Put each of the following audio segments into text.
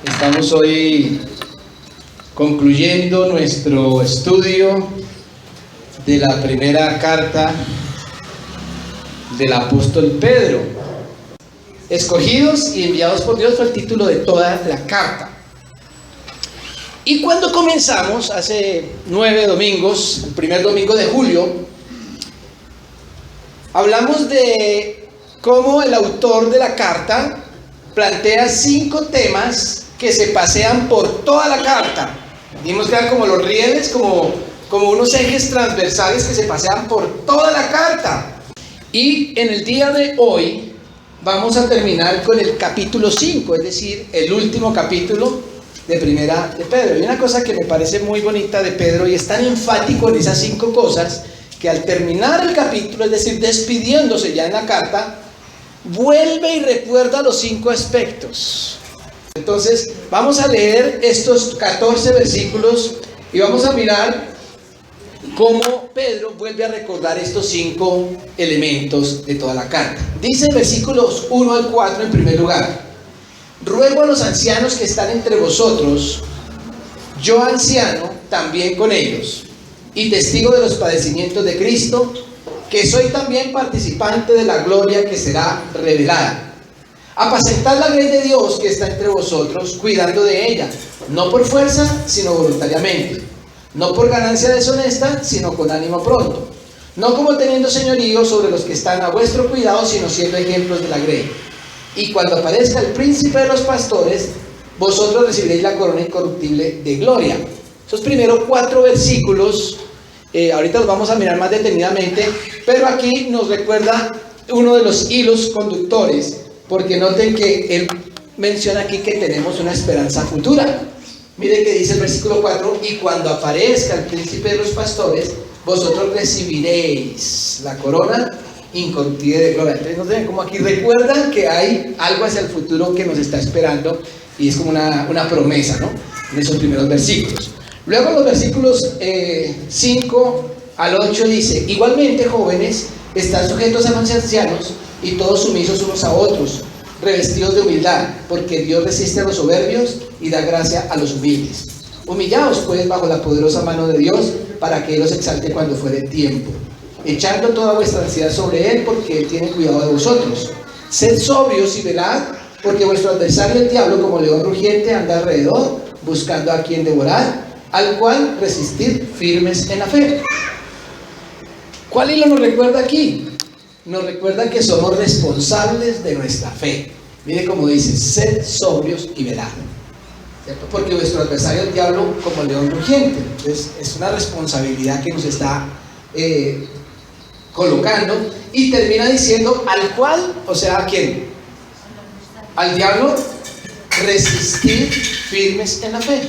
Estamos hoy concluyendo nuestro estudio de la primera carta del apóstol Pedro. Escogidos y enviados por Dios fue el título de toda la carta. Y cuando comenzamos, hace 9 domingos, el primer domingo de julio, hablamos de cómo el autor de la carta plantea 5 temas que se pasean por toda la carta. Dijimos que eran como los rieles, como unos ejes transversales que se pasean por toda la carta. Y en el día de hoy vamos a terminar con el capítulo 5, es decir, el último capítulo de primera de Pedro. Y una cosa que me parece muy bonita de Pedro, y es tan enfático en esas 5 cosas, que al terminar el capítulo, es decir, despidiéndose ya en la carta, vuelve y recuerda los 5 aspectos. Entonces vamos a leer estos 14 versículos y vamos a mirar cómo Pedro vuelve a recordar estos 5 elementos de toda la carta. Dice versículos 1 al 4 en primer lugar: ruego a los ancianos que están entre vosotros, yo anciano también con ellos, y testigo de los padecimientos de Cristo, que soy también participante de la gloria que será revelada. Apacentad la grey de Dios que está entre vosotros, cuidando de ella, no por fuerza, sino voluntariamente, no por ganancia deshonesta, sino con ánimo pronto, no como teniendo señorío sobre los que están a vuestro cuidado, sino siendo ejemplos de la grey. Y cuando aparezca el príncipe de los pastores, vosotros recibiréis la corona incorruptible de gloria. Esos primeros 4 versículos, ahorita los vamos a mirar más detenidamente, pero aquí nos recuerda uno de los hilos conductores, porque noten que él menciona aquí que tenemos una esperanza futura. Miren que dice el versículo 4: y cuando aparezca el príncipe de los pastores, vosotros recibiréis la corona incorruptible de gloria. Entonces noten como aquí recuerdan que hay algo hacia el futuro que nos está esperando, y es como una promesa, ¿no?, en esos primeros versículos. Luego los versículos 5 al 8 dice: igualmente, jóvenes, están sujetos a los ancianos y todos sumisos unos a otros, revestidos de humildad, porque Dios resiste a los soberbios y da gracia a los humildes. Humillaos pues bajo la poderosa mano de Dios, para que Él os exalte cuando fuere tiempo, echando toda vuestra ansiedad sobre Él, porque Él tiene cuidado de vosotros. Sed sobrios y velad, porque vuestro adversario el diablo, como león rugiente, anda alrededor, buscando a quien devorar, al cual resistir firmes en la fe. ¿Cuál hilo nos recuerda aquí? Nos recuerda que somos responsables de nuestra fe. Mire cómo dice: sed sobrios y velad, ¿cierto? Porque vuestro adversario el diablo, como león rugiente. Entonces es una responsabilidad que nos está colocando, y termina diciendo: al cual, o sea, ¿a quién? Al diablo, resistir firmes en la fe.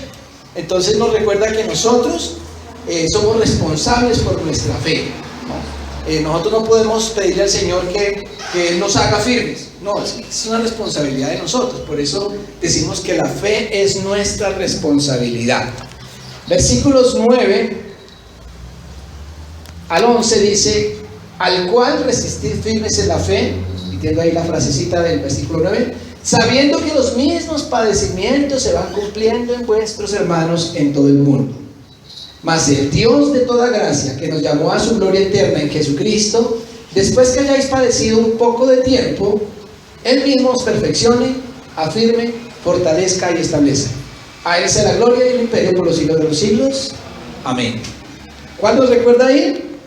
Entonces nos recuerda que nosotros somos responsables por nuestra fe, ¿no? Nosotros no podemos pedirle al Señor que Él nos haga firmes. No, es una responsabilidad de nosotros. Por eso decimos que la fe es nuestra responsabilidad. Versículos 9 al 11 dice: al cual resistir firmes en la fe, metiendo ahí la frasecita del versículo 9, sabiendo que los mismos padecimientos se van cumpliendo en vuestros hermanos en todo el mundo. Mas el Dios de toda gracia, que nos llamó a su gloria eterna en Jesucristo, después que hayáis padecido un poco de tiempo, Él mismo os perfeccione, afirme, fortalezca y establezca. A Él sea la gloria y el imperio por los siglos de los siglos. Amén. ¿Cuál nos recuerda ahí?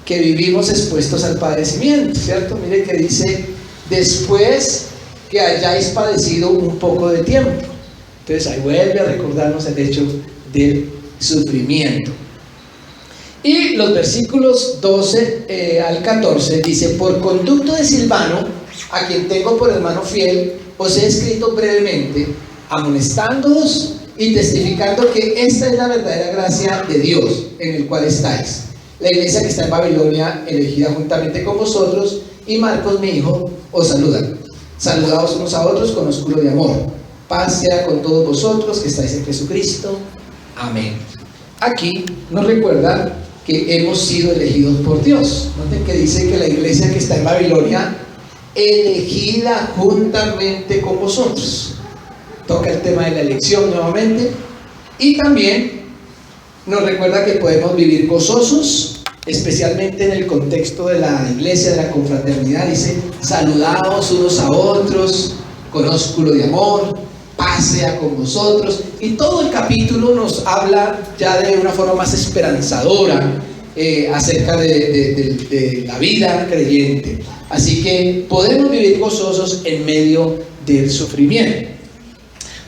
Que vivimos expuestos al padecimiento, ¿cierto? Mire que dice: después que hayáis padecido un poco de tiempo. Entonces ahí vuelve a recordarnos el hecho del sufrimiento. Y los versículos 12 al 14 dice: por conducto de Silvano, a quien tengo por hermano fiel, os he escrito brevemente, amonestándoos y testificando que esta es la verdadera gracia de Dios en el cual estáis. La iglesia que está en Babilonia, elegida juntamente con vosotros, y Marcos mi hijo, os saludan. Saludaos unos a otros con oscuro de amor. Paz sea con todos vosotros que estáis en Jesucristo. Amén. Aquí nos recuerda que hemos sido elegidos por Dios. Noten que dice que la iglesia que está en Babilonia, elegida juntamente con vosotros. toca el tema de la elección nuevamente, y también nos recuerda que podemos vivir gozosos, especialmente en el contexto de la iglesia, de la confraternidad. Dice: saludaos unos a otros con ósculo de amor, paz sea con vosotros. Y todo el capítulo nos habla ya de una forma más esperanzadora acerca de la vida creyente. Así que podemos vivir gozosos en medio del sufrimiento.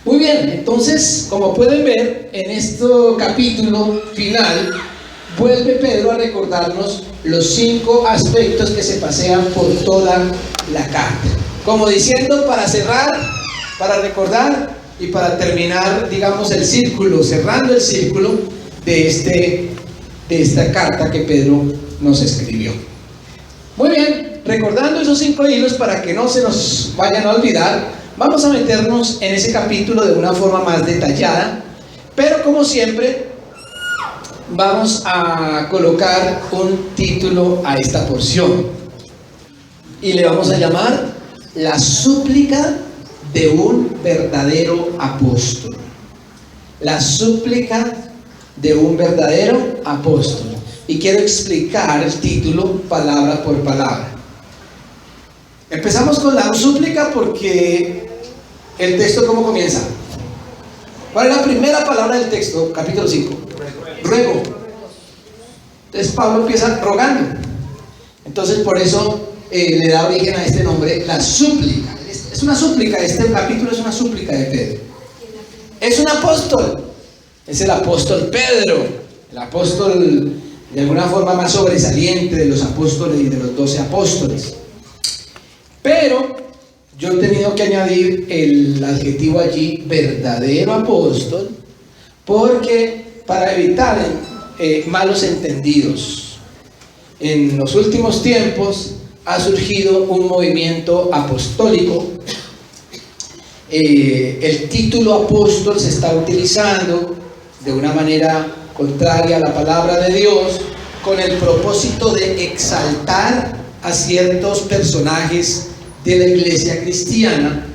Muy bien, entonces, como pueden ver, en este capítulo final vuelve Pedro a recordarnos los 5 aspectos que se pasean por toda la carta, como diciendo, para cerrar, para recordar y para terminar, digamos, el círculo, cerrando el círculo de esta carta que Pedro nos escribió. Muy bien, recordando esos 5 hilos para que no se nos vayan a olvidar, vamos a meternos en ese capítulo de una forma más detallada, pero como siempre vamos a colocar un título a esta porción y le vamos a llamar la súplica de un verdadero apóstol. La súplica de un verdadero apóstol. Y quiero explicar el título palabra por palabra. Empezamos con la súplica porque el texto, ¿cómo comienza? ¿Cuál es la primera palabra del texto? Capítulo 5. Ruego. Entonces Pablo empieza rogando. Entonces por eso le da origen a este nombre, la súplica. Es una súplica, este capítulo es una súplica de Pedro. Es un apóstol. Es el apóstol Pedro, el apóstol de alguna forma más sobresaliente de los apóstoles y de los 12 apóstoles. Pero yo he tenido que añadir el adjetivo allí, verdadero apóstol, porque para evitar malos entendidos. En los últimos tiempos ha surgido un movimiento apostólico. El título apóstol se está utilizando de una manera contraria a la palabra de Dios, con el propósito de exaltar a ciertos personajes de la iglesia cristiana,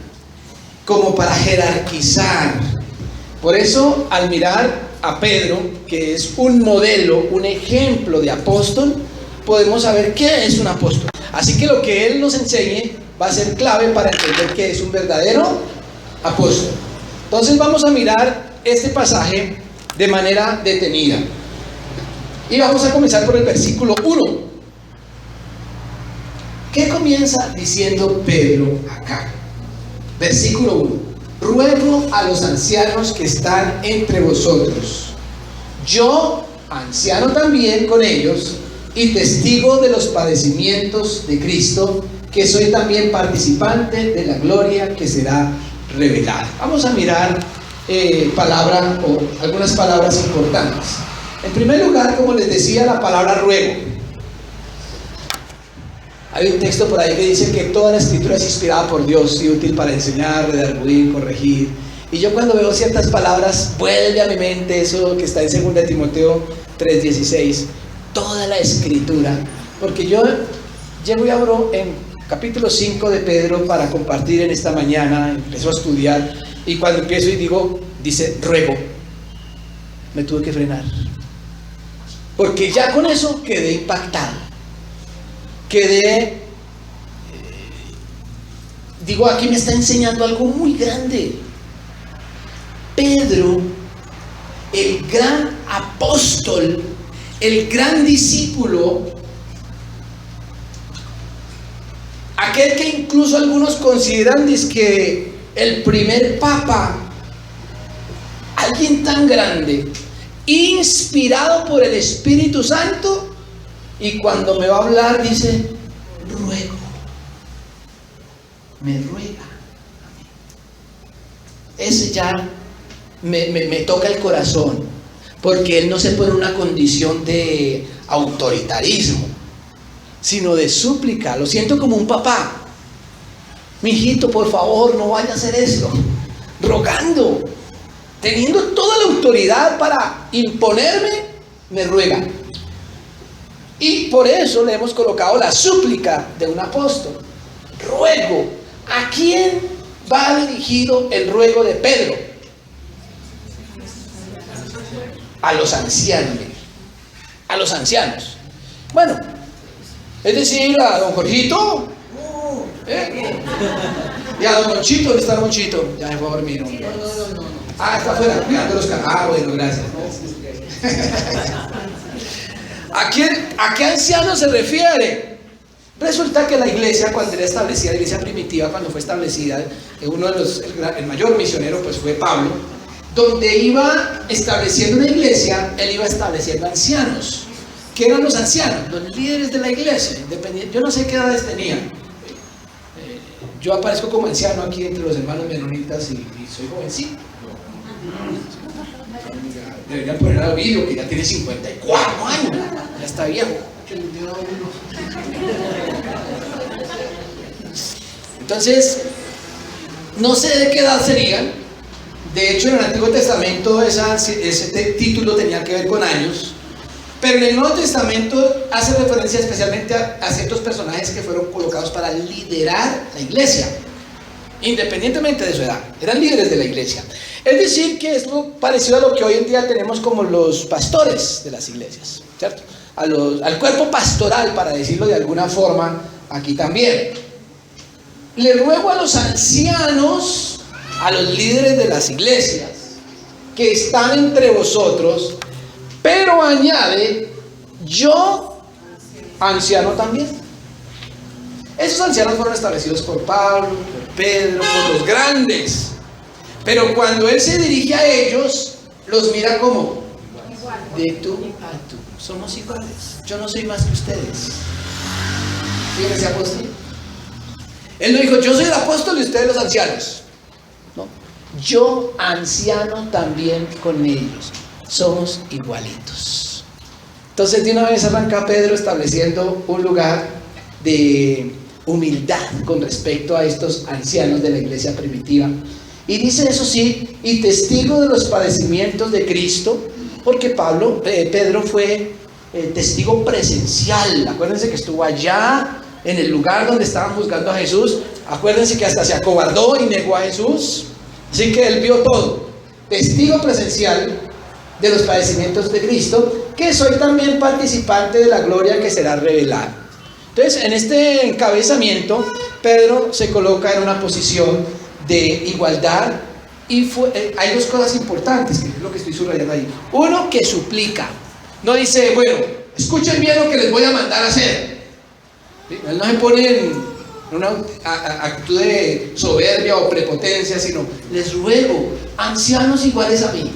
como para jerarquizar. Por eso, al mirar a Pedro, que es un modelo, un ejemplo de apóstol, podemos saber qué es un apóstol. Así que lo que él nos enseñe va a ser clave para entender qué es un verdadero apóstol. Entonces vamos a mirar este pasaje de manera detenida. Y vamos a comenzar por el versículo 1. ¿Qué comienza diciendo Pedro acá? Versículo 1. Ruego a los ancianos que están entre vosotros, yo, anciano también con ellos, y testigo de los padecimientos de Cristo, que soy también participante de la gloria que será revelada. Vamos a mirar algunas palabras importantes. En primer lugar, como les decía, la palabra ruego. Hay un texto por ahí que dice que toda la escritura es inspirada por Dios y útil para enseñar, redarguir, corregir. Y yo cuando veo ciertas palabras, vuelve a mi mente eso que está en 2 Timoteo 3:16. Toda la escritura. Porque yo llego y abro en capítulo 5 de Pedro para compartir en esta mañana. Empiezo a estudiar y cuando empiezo y dice ruego, me tuve que frenar. Porque ya con eso quedé impactado. Aquí me está enseñando algo muy grande. Pedro, el gran apóstol, el gran discípulo, aquel que incluso algunos consideran que el primer papa, alguien tan grande, inspirado por el Espíritu Santo, y cuando me va a hablar dice ruego, me ruega a mí. Ese ya me toca el corazón, porque él no se pone en una condición de autoritarismo, sino de súplica. Lo siento como un papá. Mi hijito, por favor, no vaya a hacer eso. Rogando, teniendo toda la autoridad para imponerme, me ruega. Y por eso le hemos colocado la súplica de un apóstol. Ruego. ¿A quién va dirigido el ruego de Pedro? A los ancianos, a los ancianos. Bueno, es decir, a don Jorgito, y a don Monchito. ¿Dónde está Monchito? Ya me fue a dormir. No. Ah, está afuera, mirando los carros. Ah, bueno, gracias. ¿A qué anciano se refiere? Resulta que la iglesia, cuando era establecida, la iglesia primitiva, cuando fue establecida, el mayor misionero pues fue Pablo. Donde iba estableciendo una iglesia, él iba estableciendo ancianos. ¿Qué eran los ancianos? Los líderes de la iglesia. Yo no sé qué edades tenían. Yo aparezco como anciano aquí entre los hermanos menonitas y soy jovencito. Deberían poner a Ovidio, que ya tiene 54 años. Ya está viejo. Entonces, no sé de qué edad serían. De hecho, en el Antiguo Testamento ese título tenía que ver con años, pero en el Nuevo Testamento hace referencia especialmente a ciertos personajes que fueron colocados para liderar la iglesia, independientemente de su edad. Eran líderes de la iglesia. Es decir, que es lo parecido a lo que hoy en día tenemos como los pastores de las iglesias, ¿cierto? Al cuerpo pastoral, para decirlo de alguna forma, aquí también. Le ruego a los ancianos, a los líderes de las iglesias que están entre vosotros, pero añade, yo anciano también. Esos ancianos fueron establecidos por Pablo, por Pedro, por los grandes, pero cuando él se dirige a ellos, los mira como de tú a tú, somos iguales, yo no soy más que ustedes. Fíjense, apóstol. Él no dijo, yo soy el apóstol y ustedes los ancianos. No, yo anciano también con ellos, somos igualitos. Entonces de una vez arranca Pedro estableciendo un lugar de humildad con respecto a estos ancianos de la iglesia primitiva. Y dice, eso sí, y testigo de los padecimientos de Cristo, porque Pedro fue testigo presencial. Acuérdense que estuvo allá en el lugar donde estaban juzgando a Jesús. Acuérdense que hasta se acobardó y negó a Jesús. Así que él vio todo. Testigo presencial de los padecimientos de Cristo, que soy también participante de la gloria que será revelada. Entonces, en este encabezamiento, Pedro se coloca en una posición de igualdad. Y hay dos cosas importantes, que es lo que estoy subrayando ahí. Uno, que suplica. No dice, bueno, escuchen bien lo que les voy a mandar a hacer. ¿Sí? Él no se pone en una actitud de soberbia o prepotencia, sino les ruego, ancianos iguales a mí.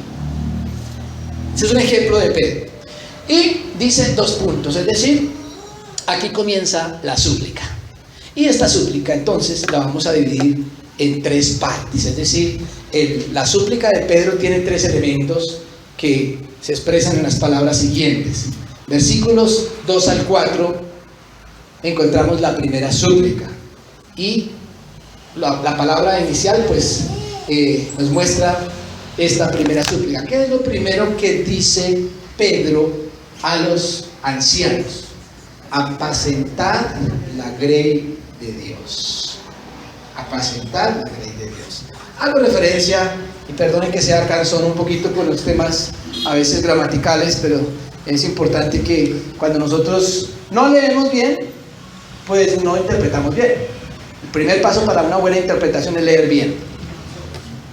Ese es un ejemplo de Pedro. Y dice dos puntos, es decir, aquí comienza la súplica. Y esta súplica entonces la vamos a dividir en tres partes, es decir, la súplica de Pedro tiene tres elementos que se expresan en las palabras siguientes. Versículos 2 al 4 encontramos la primera súplica y la palabra inicial pues nos muestra esta primera súplica. ¿Qué es lo primero que dice Pedro a los ancianos? Apacentar la grey de Dios. Apacentar la grey de Dios. Hago referencia, y perdonen que sea cansón un poquito con los temas a veces gramaticales, pero es importante que cuando nosotros no leemos bien, pues no interpretamos bien. El primer paso para una buena interpretación es leer bien,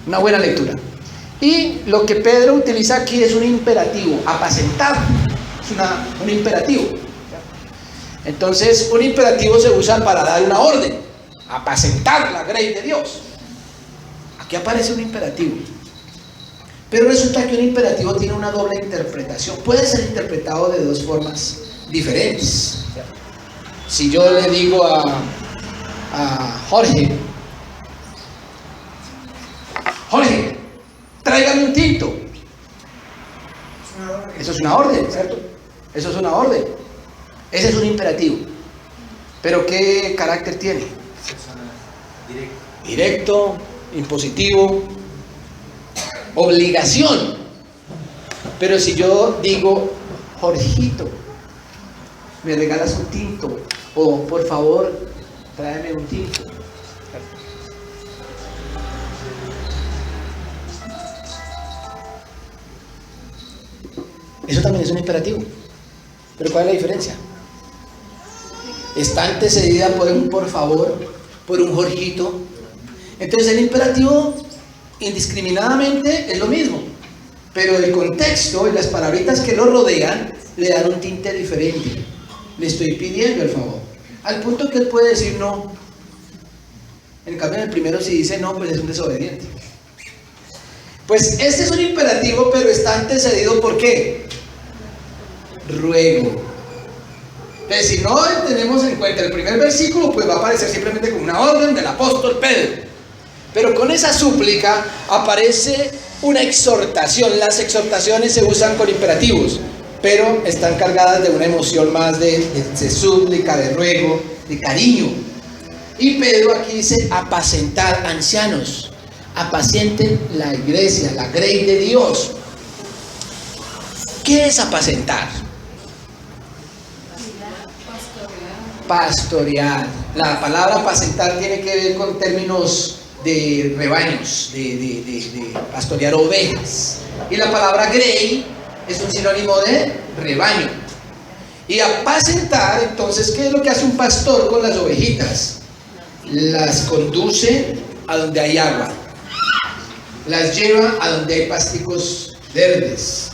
una buena lectura. Y lo que Pedro utiliza aquí es un imperativo, apacentar, es un imperativo. Entonces, un imperativo se usa para dar una orden, apacentar la grey de Dios. Aquí aparece un imperativo. Pero resulta que un imperativo tiene una doble interpretación. Puede ser interpretado de dos formas diferentes. Si yo le digo a Jorge, tráigame un tinto. Eso es una orden, ¿cierto? Eso es una orden. Ese es un imperativo. ¿Pero qué carácter tiene? Directo, impositivo, obligación. Pero si yo digo, Jorgito, me regalas un tinto, o por favor, tráeme un tinto. Eso también es un imperativo. Pero ¿cuál es la diferencia? Está antecedida por un por favor, por un Jorgito. Entonces el imperativo indiscriminadamente es lo mismo, pero el contexto y las palabritas que lo rodean le dan un tinte diferente. Le estoy pidiendo el favor, al punto que él puede decir no. En cambio en el primero, si dice no, pues es un desobediente. Pues este es un imperativo, pero está antecedido ¿por qué? Ruego. Entonces, si no tenemos en cuenta el primer versículo, pues va a aparecer simplemente como una orden del apóstol Pedro. Pero con esa súplica aparece una exhortación. Las exhortaciones se usan con imperativos, pero están cargadas de una emoción más de súplica, de ruego, de cariño. Y Pedro aquí dice apacentar, ancianos, apacienten la iglesia, la grey de Dios. ¿Qué es apacentar? Pastorear. La palabra apacentar tiene que ver con términos de rebaños, de pastorear ovejas. Y la palabra grey es un sinónimo de rebaño. Y apacentar, entonces, ¿qué es lo que hace un pastor con las ovejitas? Las conduce a donde hay agua, las lleva a donde hay pasticos verdes,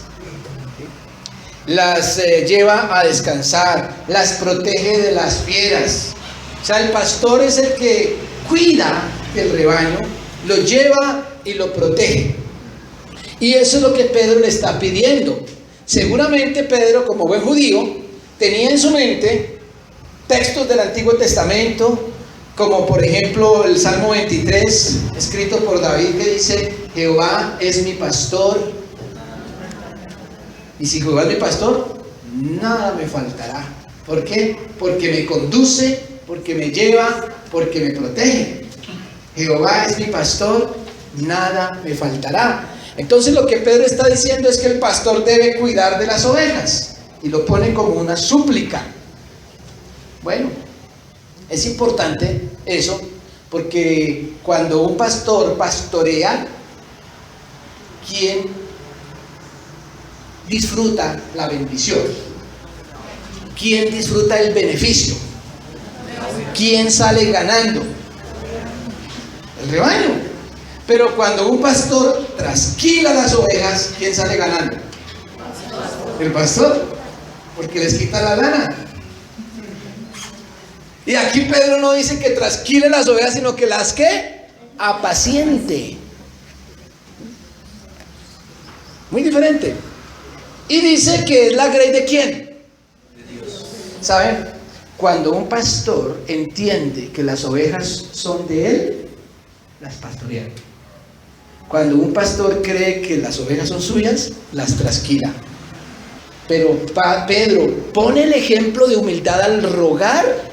las lleva a descansar, las protege de las fieras. O sea, el pastor es el que cuida del rebaño, lo lleva y lo protege. Y eso es lo que Pedro le está pidiendo. Seguramente Pedro, como buen judío, tenía en su mente textos del Antiguo Testamento, como por ejemplo el Salmo 23, escrito por David, que dice: Jehová es mi pastor. Y si Jehová es mi pastor, nada me faltará. ¿Por qué? Porque me conduce, porque me lleva, porque me protege. Jehová es mi pastor, nada me faltará. Entonces lo que Pedro está diciendo es que el pastor debe cuidar de las ovejas, y lo pone como una súplica. Bueno, es importante eso, porque cuando un pastor pastorea, ¿quién disfruta la bendición? ¿Quién disfruta el beneficio? ¿Quién sale ganando? El rebaño. Pero cuando un pastor trasquila las ovejas, ¿quién sale ganando? El pastor, porque les quita la lana. Y aquí Pedro no dice que trasquile las ovejas, sino que las que apaciente. Muy diferente. Y dice que es la grey de ¿quién? De Dios. ¿Saben? Cuando un pastor entiende que las ovejas son de él, las pastorea. Cuando un pastor cree que las ovejas son suyas, las trasquila. Pero Pedro pone el ejemplo de humildad al rogar,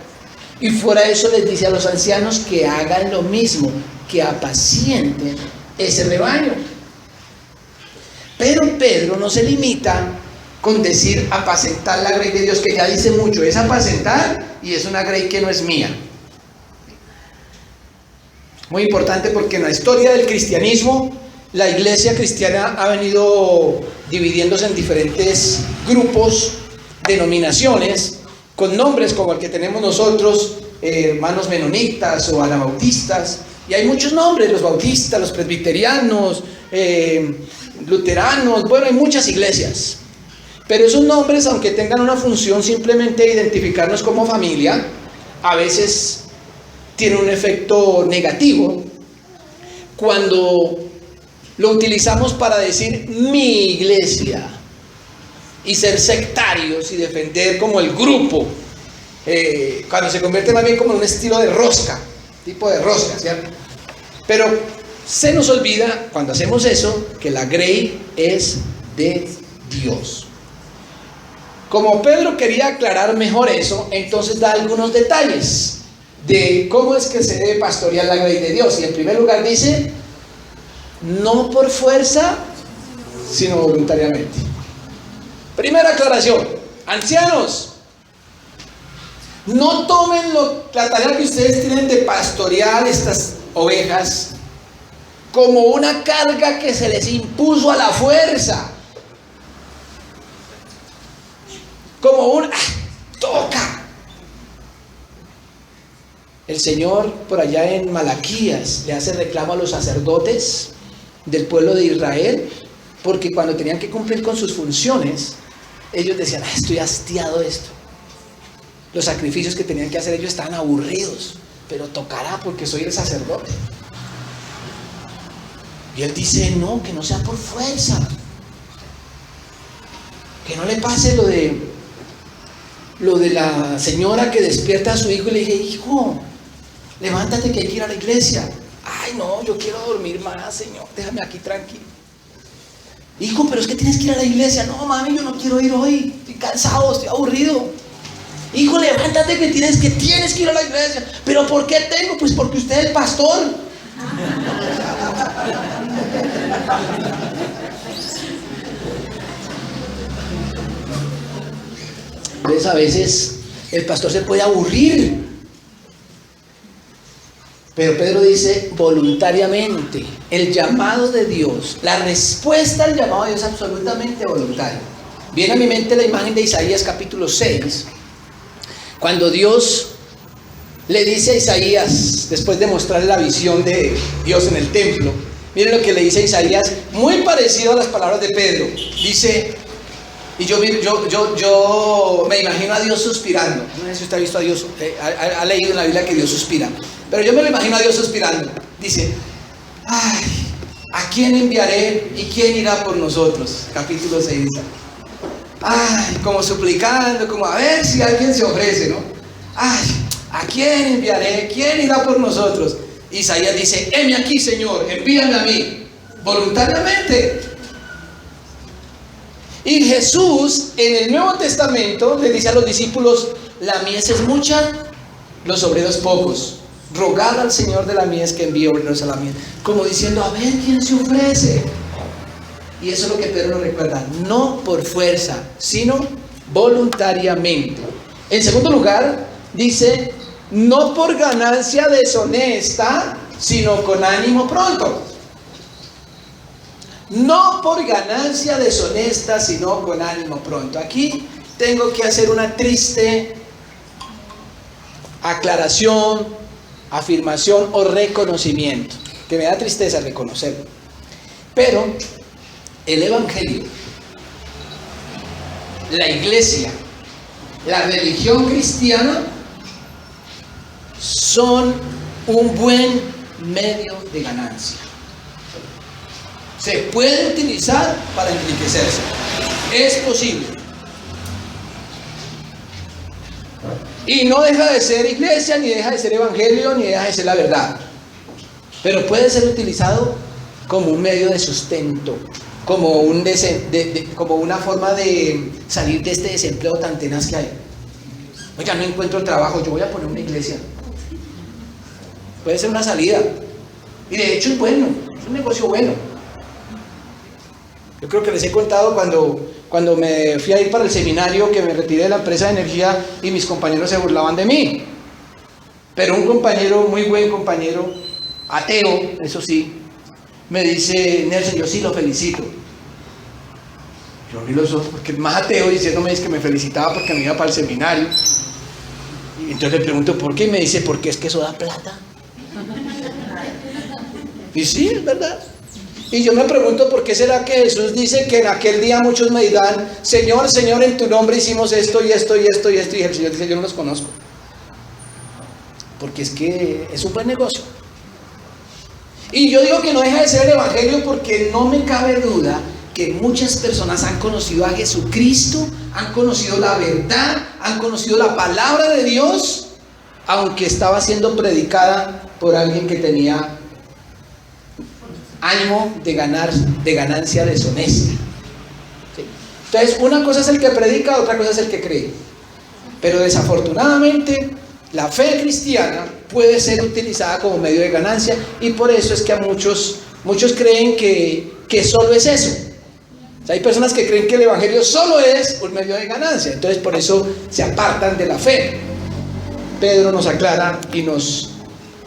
y fuera de eso les dice a los ancianos que hagan lo mismo, que apacienten ese rebaño. Pero Pedro no se limita con decir apacentar la grey de Dios, que ya dice mucho, es apacentar y es una grey que no es mía. Muy importante, porque en la historia del cristianismo, la iglesia cristiana ha venido dividiéndose en diferentes grupos, denominaciones, con nombres como el que tenemos nosotros, hermanos menonitas o anabautistas, y hay muchos nombres, los bautistas, los presbiterianos, luteranos, bueno, hay muchas iglesias. Pero esos nombres, aunque tengan una función simplemente de identificarnos como familia, a veces tienen un efecto negativo cuando lo utilizamos para decir mi iglesia y ser sectarios y defender como el grupo, cuando se convierte más bien como en un estilo de rosca, tipo de rosca, ¿cierto? Pero se nos olvida cuando hacemos eso que la grey es de Dios. Como Pedro quería aclarar mejor eso, entonces da algunos detalles de cómo es que se debe pastorear la grey de Dios. Y en primer lugar dice, no por fuerza, sino voluntariamente. Primera aclaración: ancianos, no tomen la tarea que ustedes tienen de pastorear estas ovejas como una carga que se les impuso a la fuerza. como un toca. El Señor por allá en Malaquías le hace reclamo a los sacerdotes del pueblo de Israel, porque cuando tenían que cumplir con sus funciones, ellos decían, estoy hastiado de esto. Los sacrificios que tenían que hacer ellos estaban aburridos, pero tocará porque soy el sacerdote. Y Él dice, no, que no sea por fuerza, que no le pase lo de la señora que despierta a su hijo y le dije, hijo, levántate que hay que ir a la iglesia. Ay, no, yo quiero dormir más, Señor, déjame aquí tranquilo. Hijo, pero es que tienes que ir a la iglesia. No, mami, yo no quiero ir hoy, estoy cansado, estoy aburrido. Hijo, levántate que tienes que ir a la iglesia. ¿Pero por qué tengo? Pues porque usted es el pastor. Entonces a veces el pastor se puede aburrir, pero Pedro dice voluntariamente. El llamado de Dios, la respuesta al llamado de Dios es absolutamente voluntaria. Viene a mi mente la imagen de Isaías capítulo 6, cuando Dios le dice a Isaías, después de mostrarle la visión de Dios en el templo, miren lo que le dice a Isaías, muy parecido a las palabras de Pedro. Dice, y yo me imagino a Dios suspirando. No sé si usted ha visto a Dios, ha leído en la Biblia que Dios suspira, pero yo me lo imagino a Dios suspirando. Dice, ay, ¿a quién enviaré y quién irá por nosotros? Capítulo 6. Ay, como suplicando, como a ver si alguien se ofrece, ¿no? Ay, ¿a quién enviaré? ¿Quién irá por nosotros? Isaías dice, heme aquí, Señor, envíame a mí, voluntariamente. Y Jesús en el Nuevo Testamento le dice a los discípulos, la mies es mucha, los obreros pocos. Rogad al Señor de la mies que envíe obreros a la mies. Como diciendo, a ver quién se ofrece. Y eso es lo que Pedro nos recuerda, no por fuerza, sino voluntariamente. En segundo lugar, dice, no por ganancia deshonesta, sino con ánimo pronto. No por ganancia deshonesta, sino con ánimo pronto. Aquí tengo que hacer una triste aclaración, afirmación o reconocimiento, que me da tristeza reconocerlo. Pero el Evangelio, la iglesia, la religión cristiana son un buen medio de ganancia. Se puede utilizar para enriquecerse. Es posible. Y no deja de ser iglesia, ni deja de ser evangelio, ni deja de ser la verdad. Pero puede ser utilizado como un medio de sustento, como una forma de salir de este desempleo tan tenaz que hay. Oiga, no encuentro trabajo, yo voy a poner una iglesia. Puede ser una salida. Y de hecho es bueno, es un negocio bueno. Yo creo que les he contado cuando me fui a ir para el seminario, que me retiré de la empresa de energía y mis compañeros se burlaban de mí. Pero un compañero, muy buen compañero, ateo, eso sí, me dice, Nelson, yo sí lo felicito. Yo abrí los ojos porque el más ateo diciéndome es que me felicitaba porque me iba para el seminario. Y entonces le pregunto por qué y me dice, porque es que eso da plata. Y sí, es verdad. Y yo me pregunto por qué será que Jesús dice que en aquel día muchos me dirán, Señor, Señor, en tu nombre hicimos esto y esto y esto y esto. Y el Señor dice, yo no los conozco. Porque es que es un buen negocio. Y yo digo que no deja de ser el evangelio porque no me cabe duda que muchas personas han conocido a Jesucristo, han conocido la verdad, han conocido la palabra de Dios, aunque estaba siendo predicada por alguien que tenía ánimo de ganancia deshonesta. ¿Sí? Entonces, una cosa es el que predica, otra cosa es el que cree. Pero desafortunadamente, la fe cristiana puede ser utilizada como medio de ganancia, y por eso es que a muchos creen que solo es eso. O sea, hay personas que creen que el evangelio solo es un medio de ganancia, entonces por eso se apartan de la fe. Pedro nos aclara y nos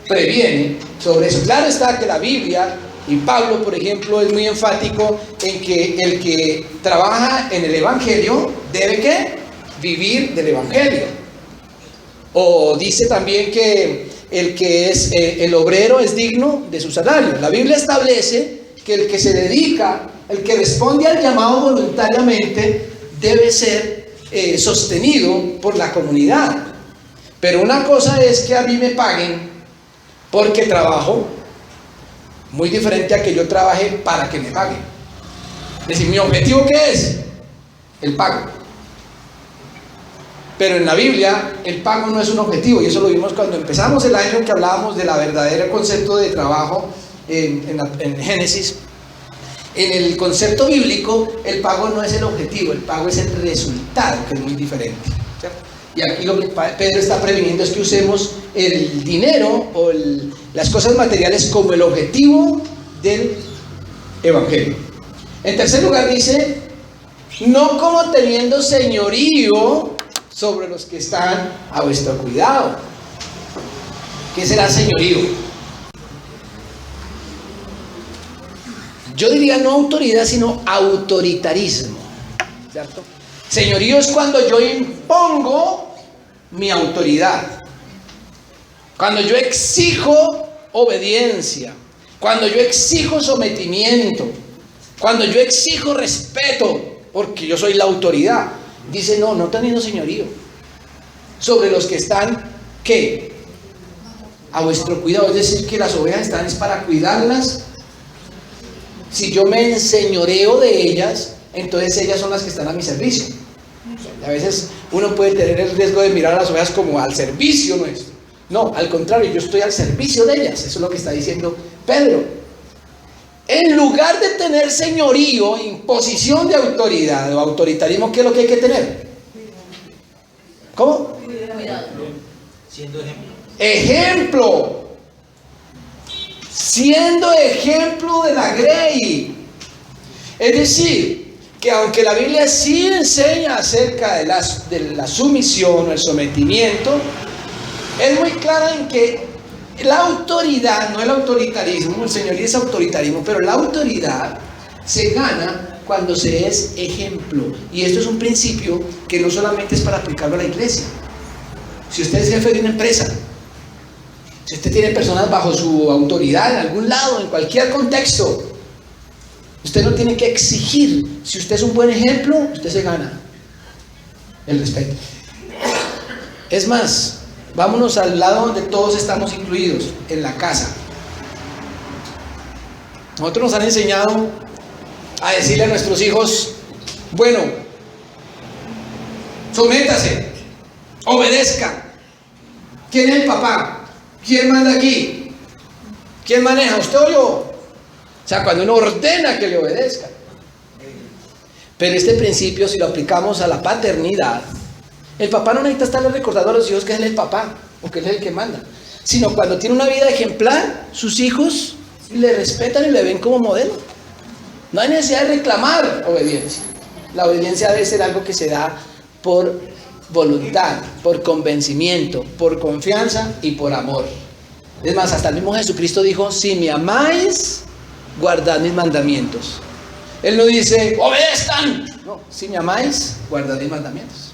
previene sobre eso. Claro está que la Biblia y Pablo, por ejemplo, es muy enfático en que el que trabaja en el evangelio debe ¿qué? vivir del evangelio. O dice también que el obrero es digno de su salario. La Biblia establece que el que se dedica, el que responde al llamado voluntariamente, debe ser sostenido por la comunidad. Pero una cosa es que a mí me paguen porque trabajo, muy diferente a que yo trabaje para que me paguen. Es decir, ¿mi objetivo qué es? El pago. Pero en la Biblia el pago no es un objetivo, y eso lo vimos cuando empezamos el año, que hablábamos de la verdadera concepto de trabajo en Génesis. En el concepto bíblico, el pago no es el objetivo, el pago es el resultado, que es muy diferente, ¿cierto? Y aquí lo que Pedro está previniendo es que usemos el dinero o las cosas materiales como el objetivo del evangelio. En tercer lugar dice, no como teniendo señorío sobre los que están a vuestro cuidado. ¿Qué será señorío? Yo diría no autoridad, sino autoritarismo, ¿cierto? Señorío es cuando yo impongo mi autoridad, cuando yo exijo obediencia, cuando yo exijo sometimiento, cuando yo exijo respeto, porque yo soy la autoridad. Dice, no teniendo señorío sobre los que están, ¿qué? A vuestro cuidado. Es decir, que las ovejas están es para cuidarlas. Si yo me enseñoreo de ellas, entonces ellas son las que están a mi servicio. A veces uno puede tener el riesgo de mirar a las ovejas como al servicio nuestro. No, al contrario, yo estoy al servicio de ellas. Eso es lo que está diciendo Pedro. En lugar de tener señorío, imposición de autoridad o autoritarismo, ¿qué es lo que hay que tener? ¿Cómo? Cuidado. Siendo ejemplo. Ejemplo. Siendo ejemplo de la grey. Es decir, que aunque la Biblia sí enseña acerca de la sumisión o el sometimiento, es muy clara en que la autoridad, no el autoritarismo, el señorío es autoritarismo, pero la autoridad se gana cuando se es ejemplo. Y esto es un principio que no solamente es para aplicarlo a la iglesia. Si usted es jefe de una empresa, si usted tiene personas bajo su autoridad en algún lado, en cualquier contexto, usted no tiene que exigir. Si usted es un buen ejemplo, usted se gana el respeto. Es más, vámonos al lado donde todos estamos incluidos, en la casa. Nosotros nos han enseñado a decirle a nuestros hijos, bueno, sométase, obedezca. ¿Quién es el papá? ¿Quién manda aquí? ¿Quién maneja? ¿Usted o yo? O sea, cuando uno ordena que le obedezca. Pero este principio, si lo aplicamos a la paternidad, el papá no necesita estarle recordando a los hijos que él es el papá o que él es el que manda, sino cuando tiene una vida ejemplar, sus hijos le respetan y le ven como modelo. No hay necesidad de reclamar obediencia. La obediencia debe ser algo que se da por voluntad, por convencimiento, por confianza y por amor. Es más, hasta el mismo Jesucristo dijo, si me amáis, guardad mis mandamientos. Él no dice, obedezcan. No, si me amáis, guardad mis mandamientos.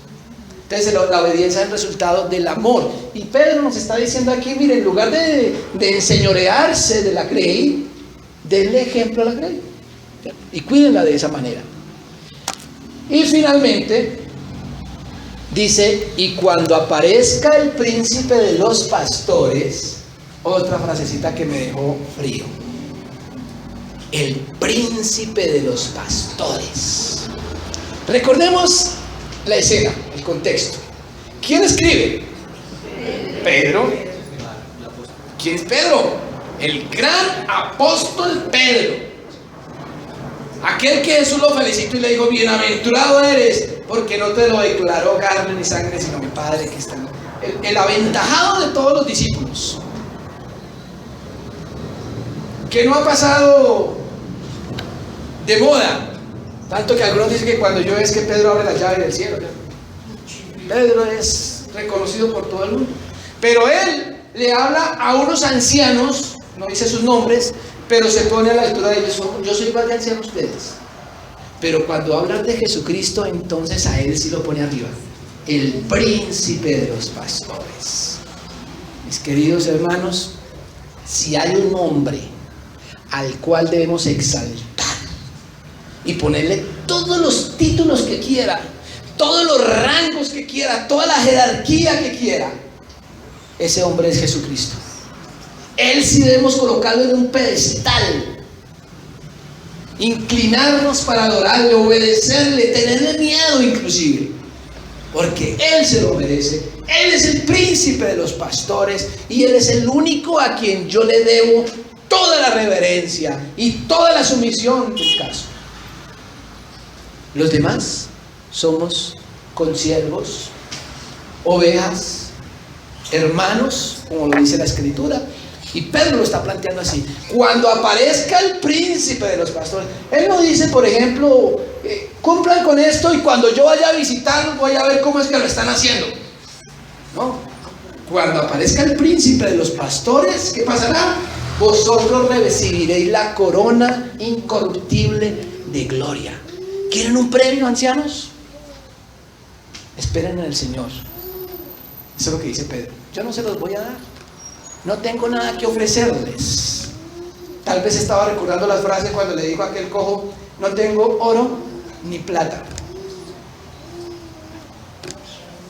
Entonces la obediencia es el resultado del amor. Y Pedro nos está diciendo aquí, mire, en lugar de enseñorearse de la grey, denle ejemplo a la grey. Y cuídenla de esa manera. Y finalmente dice, y cuando aparezca el príncipe de los pastores, otra frasecita que me dejó frío. El príncipe de los pastores. Recordemos la escena, el contexto. ¿Quién escribe? Pedro. ¿Quién es Pedro? El gran apóstol Pedro. Aquel que Jesús lo felicitó y le dijo, bienaventurado eres, porque no te lo declaró carne ni sangre, sino mi Padre que está en el aventajado de todos los discípulos. Que no ha pasado de moda. Tanto que algunos dicen que cuando llueve es que Pedro abre la llave del cielo. Pedro es reconocido por todo el mundo. Pero él le habla a unos ancianos, no dice sus nombres, pero se pone a la altura de ellos. Yo soy más de anciano que ustedes. Pero cuando hablan de Jesucristo, entonces a él sí lo pone arriba. el príncipe de los pastores. Mis queridos hermanos, si hay un hombre al cual debemos exaltar y ponerle todos los títulos que quiera, todos los rangos que quiera, toda la jerarquía que quiera, ese hombre es Jesucristo. Él sí debemos colocarlo en un pedestal, inclinarnos para adorarle, obedecerle, tenerle miedo inclusive, porque Él se lo merece. Él es el príncipe de los pastores y Él es el único a quien yo le debo toda la reverencia y toda la sumisión del caso. Los demás somos consiervos, ovejas, hermanos, como lo dice la Escritura. Y Pedro lo está planteando así: cuando aparezca el príncipe de los pastores. Él no dice, por ejemplo, cumplan con esto y cuando yo vaya a visitarlos voy a ver cómo es que lo están haciendo. No, cuando aparezca el príncipe de los pastores, ¿qué pasará? Vosotros recibiréis la corona incorruptible de gloria. ¿Quieren un premio, ancianos? Esperen en el Señor. Eso es lo que dice Pedro. Yo no se los voy a dar. No tengo nada que ofrecerles. Tal vez estaba recordando las frases cuando le dijo a aquel cojo: no tengo oro ni plata.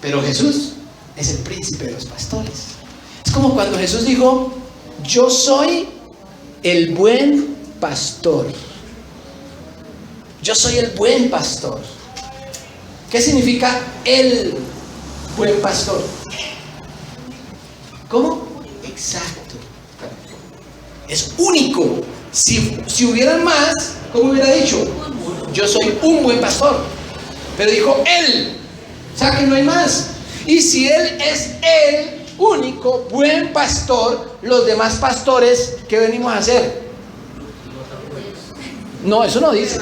Pero Jesús es el príncipe de los pastores. Es como cuando Jesús dijo: yo soy el buen pastor. Yo soy el buen pastor. ¿Qué significa el buen pastor? ¿Cómo? Exacto. Es único. Si hubieran más, ¿cómo hubiera dicho? Yo soy un buen pastor. Pero dijo él. O sea que no hay más. Y si Él es el único buen pastor, los demás pastores, ¿qué venimos a hacer? No, eso no dice.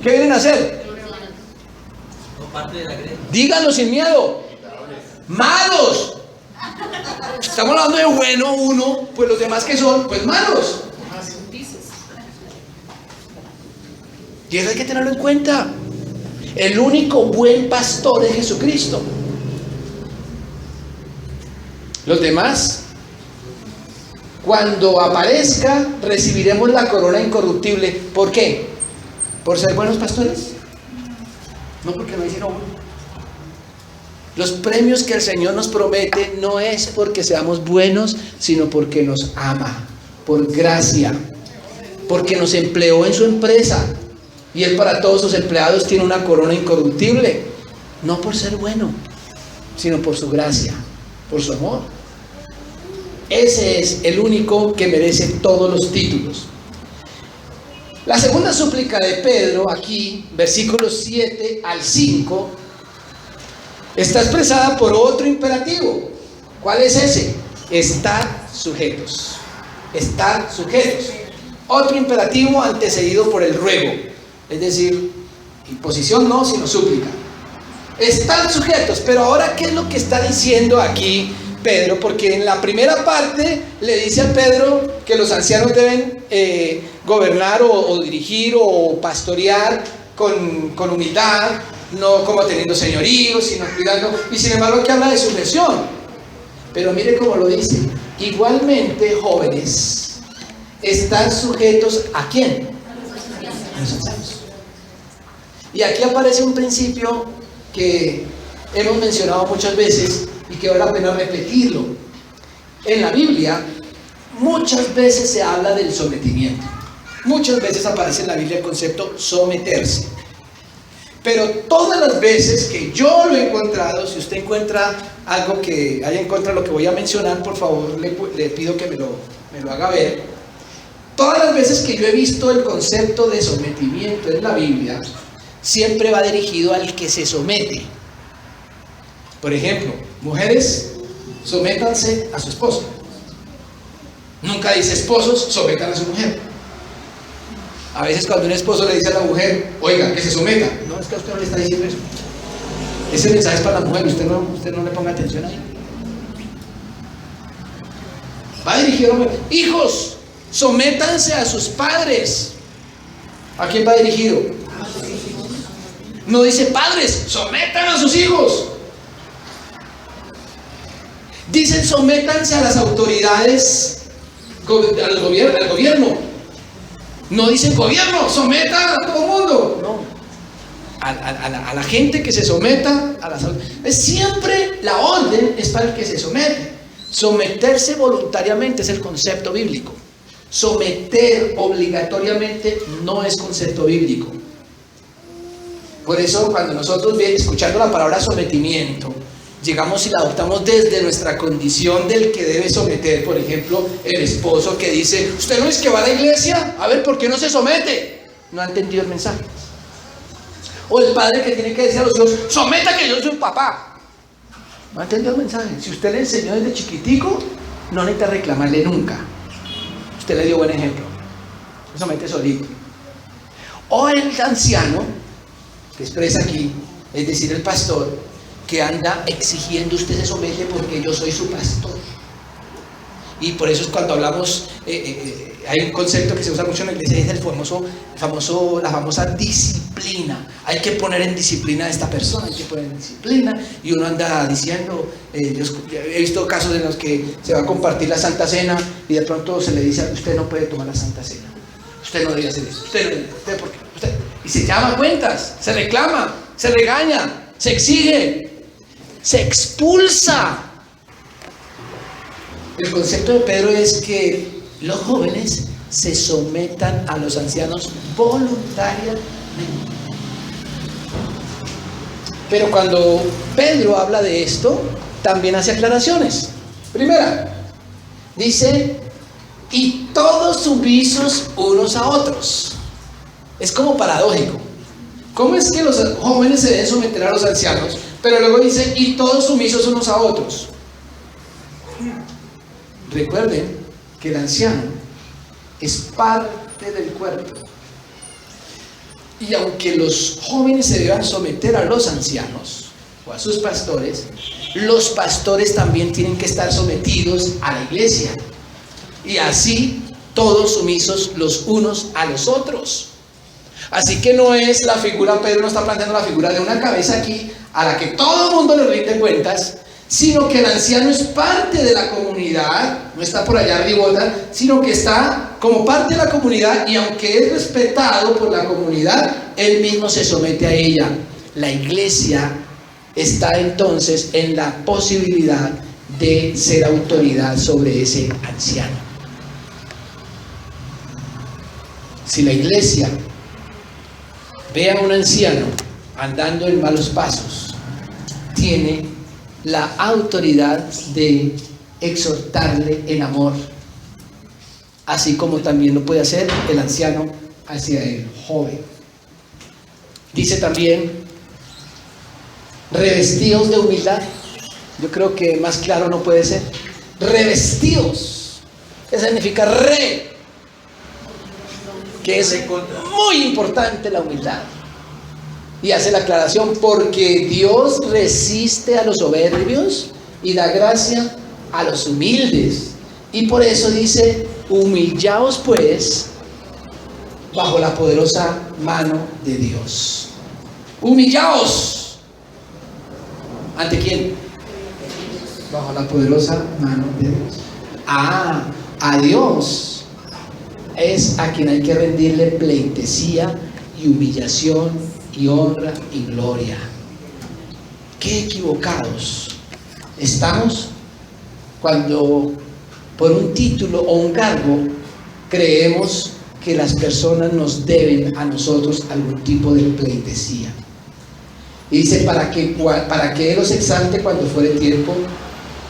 ¿Qué vienen a hacer? Díganlo sin miedo. Malos. Estamos hablando de bueno uno, pues los demás que son, pues malos. Y eso hay que tenerlo en cuenta. El único buen pastor es Jesucristo. Los demás, cuando aparezca, recibiremos la corona incorruptible. ¿Por qué? ¿Por ser buenos pastores? No, porque no hicieron uno. Los premios que el Señor nos promete no es porque seamos buenos, sino porque nos ama, por gracia, porque nos empleó en su empresa y Él para todos sus empleados tiene una corona incorruptible, no por ser bueno, sino por su gracia, por su amor. Ese es el único que merece todos los títulos. La segunda súplica de Pedro aquí, versículos 7 al 5, está expresada por otro imperativo. ¿Cuál es ese? Estar sujetos. Estar sujetos. Otro imperativo antecedido por el ruego. Es decir, imposición no, sino súplica. Estar sujetos. Pero ahora, ¿qué es lo que está diciendo aquí Pedro? Porque en la primera parte le dice a Pedro que los ancianos deben gobernar o dirigir o pastorear con humildad, no como teniendo señorío, sino cuidando. Y sin embargo aquí habla de sujeción. Pero mire cómo lo dice: igualmente, jóvenes, están sujetos ¿a quién? A los ancianos. Y aquí aparece un principio que hemos mencionado muchas veces y que vale la pena repetirlo. En la Biblia muchas veces se habla del sometimiento. Muchas veces aparece en la Biblia el concepto someterse. Pero todas las veces que yo lo he encontrado, si usted encuentra algo que haya en contra de lo que voy a mencionar, por favor le pido que me lo haga ver. Todas las veces que yo he visto el concepto de sometimiento en la Biblia, siempre va dirigido al que se somete. Por ejemplo, mujeres, sométanse a su esposo. Nunca dice esposos, sometan a su mujer. A veces cuando un esposo le dice a la mujer, oiga, que se someta. No, es que a usted no le está diciendo eso. Ese mensaje es para la mujer, usted no le ponga atención ahí. Va dirigido a la mujer. Hijos, sométanse a sus padres. ¿A quién va dirigido? No dice padres, sometan a sus hijos. Dicen sométanse a las autoridades, al gobierno. No dicen gobierno, sometan a todo el mundo. No. A la gente que se someta a las autoridades. Siempre la orden es para el que se somete. Someterse voluntariamente es el concepto bíblico. Someter obligatoriamente no es concepto bíblico. Por eso cuando nosotros escuchando la palabra sometimiento, llegamos y la adoptamos desde nuestra condición del que debe someter. Por ejemplo, el esposo que dice, usted no es que va a la iglesia, a ver, ¿por qué no se somete? No ha entendido el mensaje. O el padre que tiene que decir a los hijos, someta que yo soy papá. No ha entendido el mensaje. Si usted le enseñó desde chiquitico, no necesita reclamarle nunca. Usted le dio buen ejemplo. Se somete solito. O el anciano, que expresa aquí, es decir, el pastor, que anda exigiendo, usted se somete porque yo soy su pastor. Y por eso es cuando hablamos, hay un concepto que se usa mucho en la iglesia, es la famosa disciplina. Hay que poner en disciplina a esta persona, hay que poner en disciplina. Y uno anda diciendo, he visto casos en los que se va a compartir la Santa Cena y de pronto se le dice, usted no puede tomar la Santa Cena, usted no debe hacer eso, usted ¿por qué? Y se llama cuentas, se reclama, se regaña, se exige, se expulsa. El concepto de Pedro es que los jóvenes se sometan a los ancianos voluntariamente. Pero cuando Pedro habla de esto, también hace aclaraciones. Primera, dice, y todos sumisos unos a otros. Es como paradójico. ¿Cómo es que los jóvenes se deben someter a los ancianos? Pero luego dice, y todos sumisos unos a otros. Recuerden que el anciano es parte del cuerpo. Y aunque los jóvenes se deban someter a los ancianos o a sus pastores, los pastores también tienen que estar sometidos a la iglesia. Y así todos sumisos los unos a los otros. Así que no es la figura, Pedro no está planteando la figura de una cabeza aquí a la que todo el mundo le rinde cuentas, sino que el anciano es parte de la comunidad, no está por allá arribota, sino que está como parte de la comunidad, y aunque es respetado por la comunidad, él mismo se somete a ella. La iglesia está entonces en la posibilidad de ser autoridad sobre ese anciano. Si la iglesia ve a un anciano andando en malos pasos, tiene la autoridad de exhortarle en amor, así como también lo puede hacer el anciano hacia el joven. Dice también, revestidos de humildad. Yo creo que más claro no puede ser. Revestidos. ¿Qué significa re? Que es muy importante la humildad. Y hace la aclaración, porque Dios resiste a los soberbios y da gracia a los humildes. Y por eso dice, humillaos pues bajo la poderosa mano de Dios. Humillaos. ¿Ante quién? Bajo la poderosa mano de Dios. A Dios es a quien hay que rendirle pleitesía y humillación y honra y gloria. Qué equivocados estamos cuando por un título o un cargo creemos que las personas nos deben a nosotros algún tipo de pleitesía. Y dice, para que Él los exalte cuando fuere tiempo.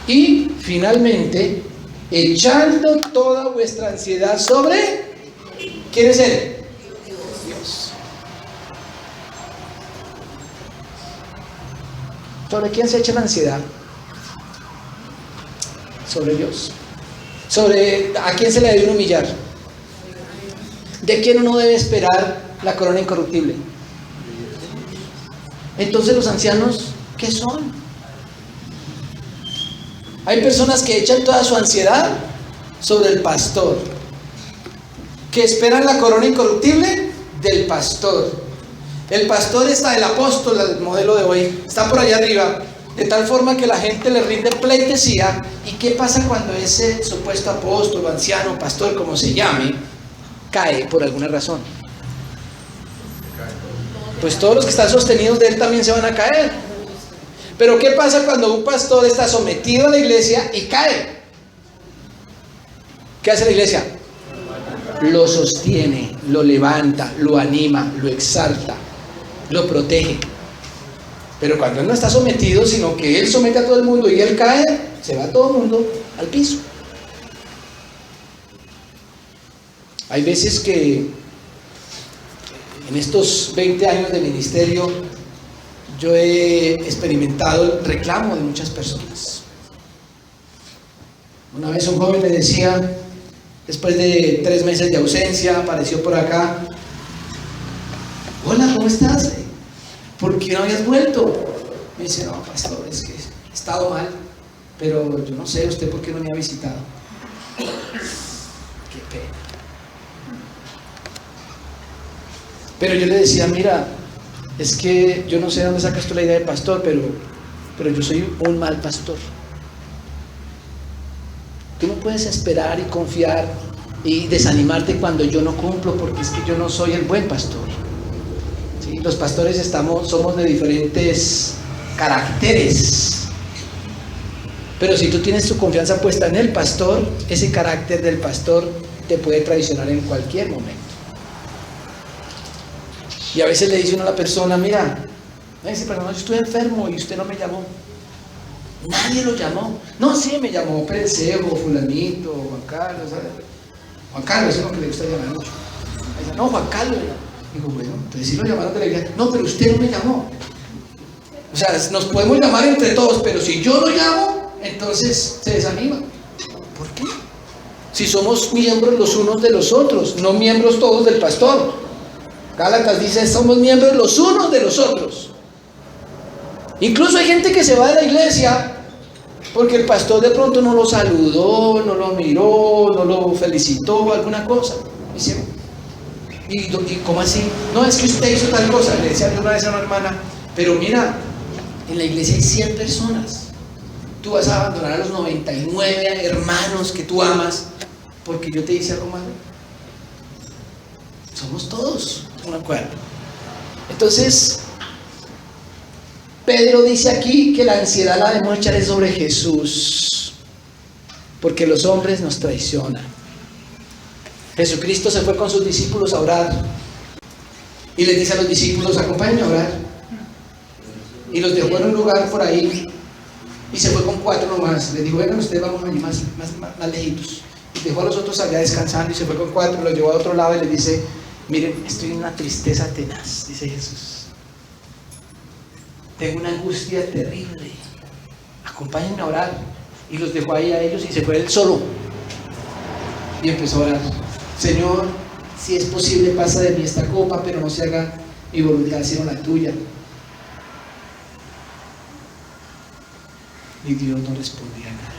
Y finalmente, echando toda vuestra ansiedad sobre, ¿quién es Él? Dios. ¿Sobre quién se echa la ansiedad? Sobre Dios. ¿Sobre a quién se le debe humillar? ¿De quién uno debe esperar la corona incorruptible? Entonces los ancianos, ¿qué son? Hay personas que echan toda su ansiedad sobre el pastor, que esperan la corona incorruptible del pastor. El pastor está, el apóstol, el modelo de hoy, está por allá arriba, de tal forma que la gente le rinde pleitesía. ¿Y qué pasa cuando ese supuesto apóstol, anciano, pastor, como se llame, cae por alguna razón? Pues todos los que están sostenidos de él también se van a caer. Pero ¿qué pasa cuando un pastor está sometido a la iglesia y cae? ¿Qué hace la iglesia? Lo sostiene, lo levanta, lo anima, lo exalta, lo protege. Pero cuando él no está sometido, sino que él somete a todo el mundo y él cae, se va todo el mundo al piso. Hay veces que en estos 20 años de ministerio yo he experimentado el reclamo de muchas personas. Una vez un joven me decía, después de 3 meses de ausencia, apareció por acá: hola, ¿cómo estás? ¿Por qué no habías vuelto? Me dice: no, pastor, es que he estado mal, pero yo no sé, ¿usted por qué no me ha visitado? Qué pena. Pero yo le decía: mira, es que yo no sé de dónde sacas tú la idea de pastor, pero yo soy un mal pastor. Tú no puedes esperar y confiar y desanimarte cuando yo no cumplo, porque es que yo no soy el buen pastor. ¿Sí? Los pastores somos de diferentes caracteres, pero si tú tienes tu confianza puesta en el pastor, ese carácter del pastor te puede traicionar en cualquier momento. Y a veces le dice uno a la persona: mira, me dice, pero no, yo estoy enfermo y usted no me llamó. Nadie lo llamó. No, sí, me llamó Perencejo, fulanito, Juan Carlos, ¿sabes? Juan Carlos es lo que le gusta llamar mucho. Dice: no, Juan Carlos. Digo: bueno, entonces sí lo llamaron de la iglesia. No, pero usted no me llamó. O sea, nos podemos llamar entre todos, pero si yo lo llamo, entonces se desanima. ¿Por qué? Si somos miembros los unos de los otros, no miembros todos del pastor. Gálatas dice: somos miembros los unos de los otros. Incluso hay gente que se va de la iglesia porque el pastor de pronto no lo saludó, no lo miró, no lo felicitó, alguna cosa. ¿Y cómo así? No, es que usted hizo tal cosa. Le decía una vez a una hermana: pero mira, en la iglesia hay 100 personas. Tú vas a abandonar a los 99 hermanos que tú amas porque yo te hice algo malo. Somos todos un acuerdo. Entonces, Pedro dice aquí que la ansiedad la debemos echar sobre Jesús, porque los hombres nos traicionan. Jesucristo se fue con sus discípulos a orar y les dice a los discípulos: acompáñenme a orar. Y los dejó en un lugar por ahí y se fue con 4 nomás. Les dijo: vengan ustedes, vamos allí más lejitos. Y dejó a los otros allá descansando y se fue con 4, los llevó a otro lado y les dice: miren, estoy en una tristeza tenaz, dice Jesús. Tengo una angustia terrible. Acompáñenme a orar. Y los dejó ahí a ellos y se fue él solo. Y empezó a orar: Señor, si es posible, pasa de mí esta copa, pero no se haga mi voluntad sino la tuya. Y Dios no respondía nada.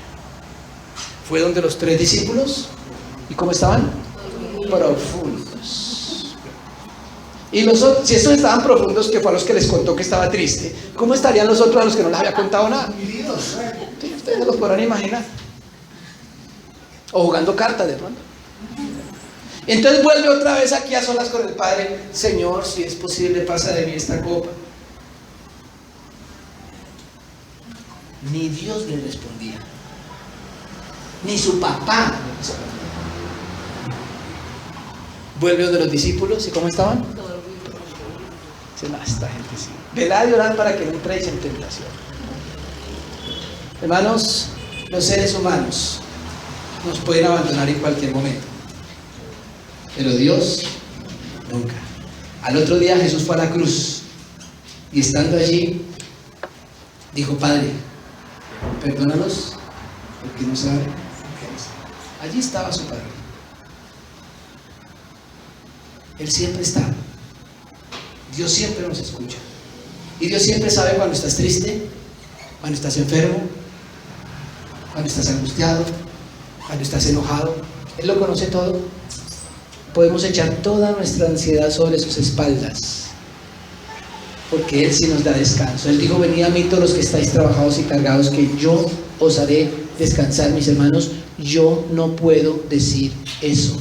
Fue donde los 3 discípulos. ¿Y cómo estaban? Profundos. Y los otros, si estos estaban profundos, que fue a los que les contó que estaba triste, ¿cómo estarían los otros a los que no les había contado nada? Sí, ustedes no los podrán imaginar. O jugando cartas de pronto. Entonces vuelve otra vez aquí a solas con el Padre: Señor, si es posible, pasa de mí esta copa. Ni Dios le respondía, ni su papá le respondía. Vuelve donde los discípulos, ¿y cómo estaban? Dice: no, esta gente sí. Velad y orad para que no entréis en tentación. Hermanos, los seres humanos nos pueden abandonar en cualquier momento, pero Dios nunca. Al otro día Jesús fue a la cruz y estando allí dijo: Padre, perdónalos porque no saben qué hacen. Allí estaba su Padre. Él siempre está. Dios siempre nos escucha. Y Dios siempre sabe cuando estás triste, cuando estás enfermo, cuando estás angustiado, cuando estás enojado. Él lo conoce todo. Podemos echar toda nuestra ansiedad sobre sus espaldas. porque Él sí nos da descanso. Él dijo: venid a mí todos los que estáis trabajados y cargados, que yo os haré descansar. Mis hermanos, yo no puedo decir eso.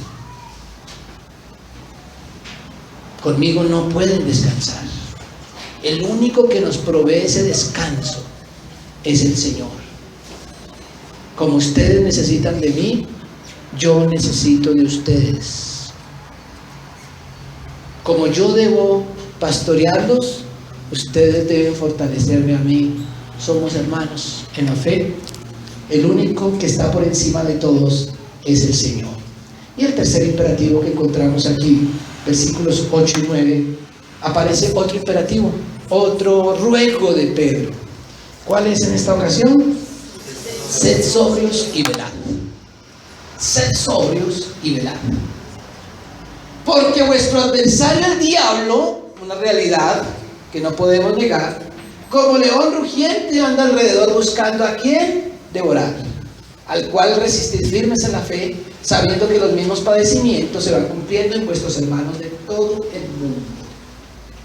Conmigo no pueden descansar. El único que nos provee ese descanso es el Señor. Como ustedes necesitan de mí, yo necesito de ustedes. Como yo debo pastorearlos, ustedes deben fortalecerme a mí. Somos hermanos en la fe. El único que está por encima de todos es el Señor. Y el tercer imperativo que encontramos aquí, versículos 8 y 9, aparece otro imperativo, otro ruego de Pedro. ¿Cuál es en esta ocasión? Sed sobrios y velad. Sed sobrios y velad. Porque vuestro adversario el diablo, una realidad que no podemos negar, como león rugiente anda alrededor buscando a quien devorar, al cual resistid firmes en la fe, sabiendo que los mismos padecimientos se van cumpliendo en vuestros hermanos de todo el mundo.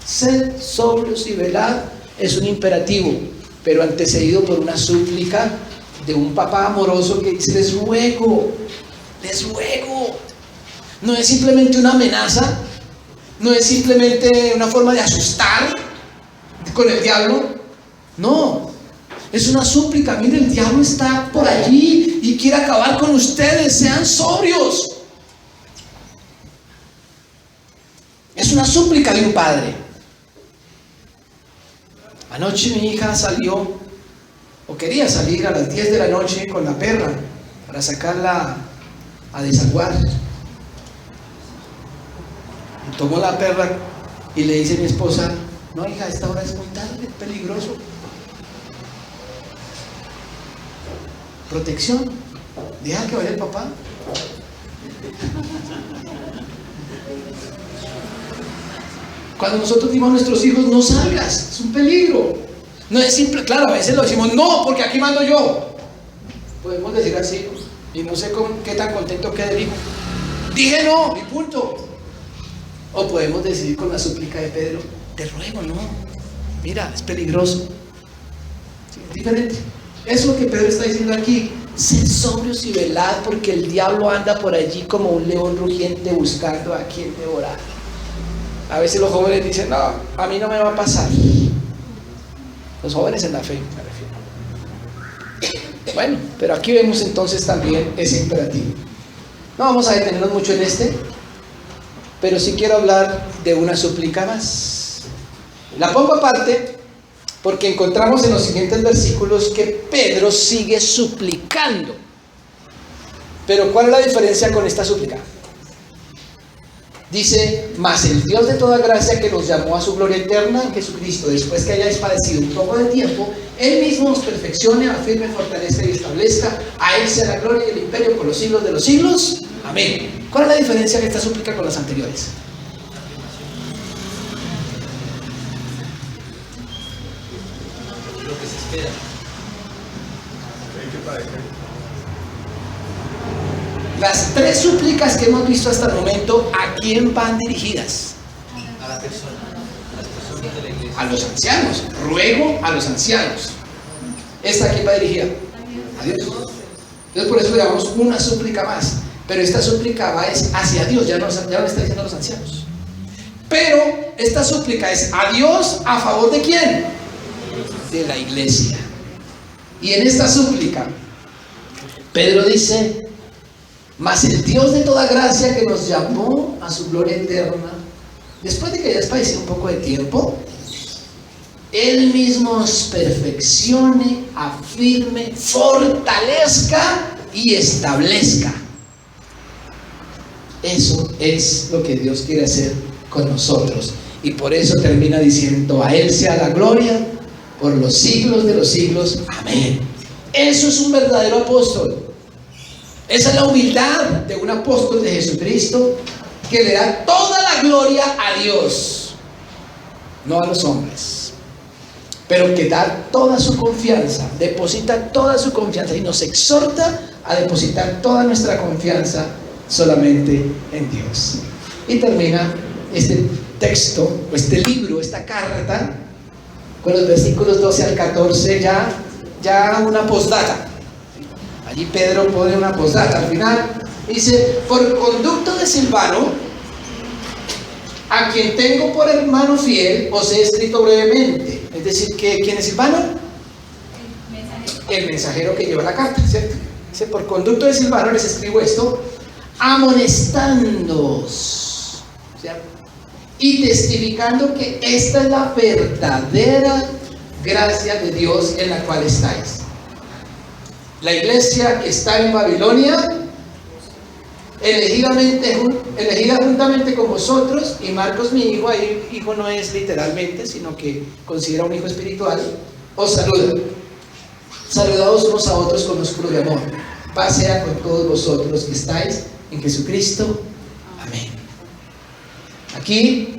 Sed sobrios y velad es un imperativo, pero antecedido por una súplica de un papá amoroso que dice: les ruego, les ruego. No es simplemente una amenaza, no es simplemente una forma de asustar con el diablo, no, es una súplica. Mire, el diablo está por allí y quiere acabar con ustedes, sean sobrios. Es una súplica de un padre. Anoche mi hija salió, o quería salir, a las 10 de la noche con la perra para sacarla a desaguar. Y tomó la perra y le dice a mi esposa: no, hija, a esta hora es muy tarde, es peligroso. Protección, deja que vaya el papá. Cuando nosotros decimos a nuestros hijos: no salgas, es un peligro. No es simple, claro, a veces lo decimos: no, porque aquí mando yo. Podemos decir así, y no sé qué tan contento queda el hijo. Dije no, y punto. O podemos decir con la súplica de Pedro: te ruego, no, mira, es peligroso. Sí, es diferente. Eso es lo que Pedro está diciendo aquí. Sed sobrios y velad, porque el diablo anda por allí como un león rugiente buscando a quien devorar. A veces los jóvenes dicen: no, a mí no me va a pasar. Los jóvenes en la fe, me refiero. Bueno, pero aquí vemos entonces también ese imperativo. No vamos a detenernos mucho en este, pero sí quiero hablar de una súplica más. La pongo aparte porque encontramos en los siguientes versículos que Pedro sigue suplicando. Pero ¿cuál es la diferencia con esta súplica? Dice: mas el Dios de toda gracia, que nos llamó a su gloria eterna en Jesucristo, después que hayáis padecido un poco de tiempo, Él mismo os perfeccione, afirme, fortalezca y establezca. A Él sea la gloria y el imperio por los siglos de los siglos. Amén. ¿Cuál es la diferencia de esta súplica con las anteriores? Lo que se espera. Las tres súplicas que hemos visto hasta el momento, ¿a quién van dirigidas? A la persona, a las personas de la iglesia. A los ancianos. Ruego a los ancianos. ¿Esta a quién va dirigida? A Dios. Entonces por eso le llamamos una súplica más. Pero esta súplica va es hacia Dios, ya no está diciendo a los ancianos. Pero esta súplica es a Dios, ¿a favor de quién? De la iglesia. Y en esta súplica Pedro dice: mas el Dios de toda gracia, que nos llamó a su gloria eterna, después de que hayas padecido un poco de tiempo, Él mismo os perfeccione, afirme, fortalezca y establezca. Eso es lo que Dios quiere hacer con nosotros. Y por eso termina diciendo: a Él sea la gloria por los siglos de los siglos. Amén. Eso es un verdadero apóstol. Esa es la humildad de un apóstol de Jesucristo, que le da toda la gloria a Dios, no a los hombres, pero que da toda su confianza, deposita toda su confianza y nos exhorta a depositar toda nuestra confianza solamente en Dios. Y termina este texto, o este libro, esta carta, con los versículos 12 al 14, ya una postdata. Allí Pedro pone una postdata al final. Dice: por conducto de Silvano, a quien tengo por hermano fiel, os he escrito brevemente. Es decir, ¿quién es Silvano? El mensajero que lleva la carta, ¿cierto? Dice: por conducto de Silvano les escribo esto, amonestándoos, ¿cierto?, y testificando que esta es la verdadera gracia de Dios en la cual estáis. La iglesia que está en Babilonia, elegida juntamente con vosotros, y Marcos, mi hijo, ahí hijo no es literalmente, sino que considera un hijo espiritual, os saluda. Saludaos unos a otros con ósculo de amor. Paz sea con todos vosotros que estáis en Jesucristo. Amén. Aquí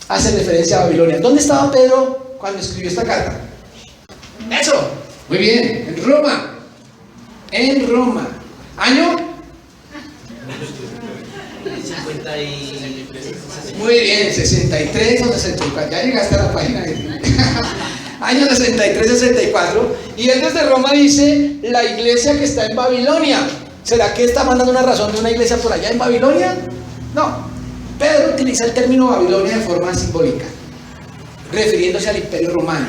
hace referencia a Babilonia. ¿Dónde estaba Pedro cuando escribió esta carta? Eso, muy bien, en Roma. En Roma. ¿Año? 50 y... Muy bien, 63 o 64. Ya llegaste a la página. Año 63-64. Y él desde Roma dice: la iglesia que está en Babilonia. ¿Será que está mandando una razón de una iglesia por allá en Babilonia? No. Pedro utiliza el término Babilonia de forma simbólica, refiriéndose al Imperio Romano,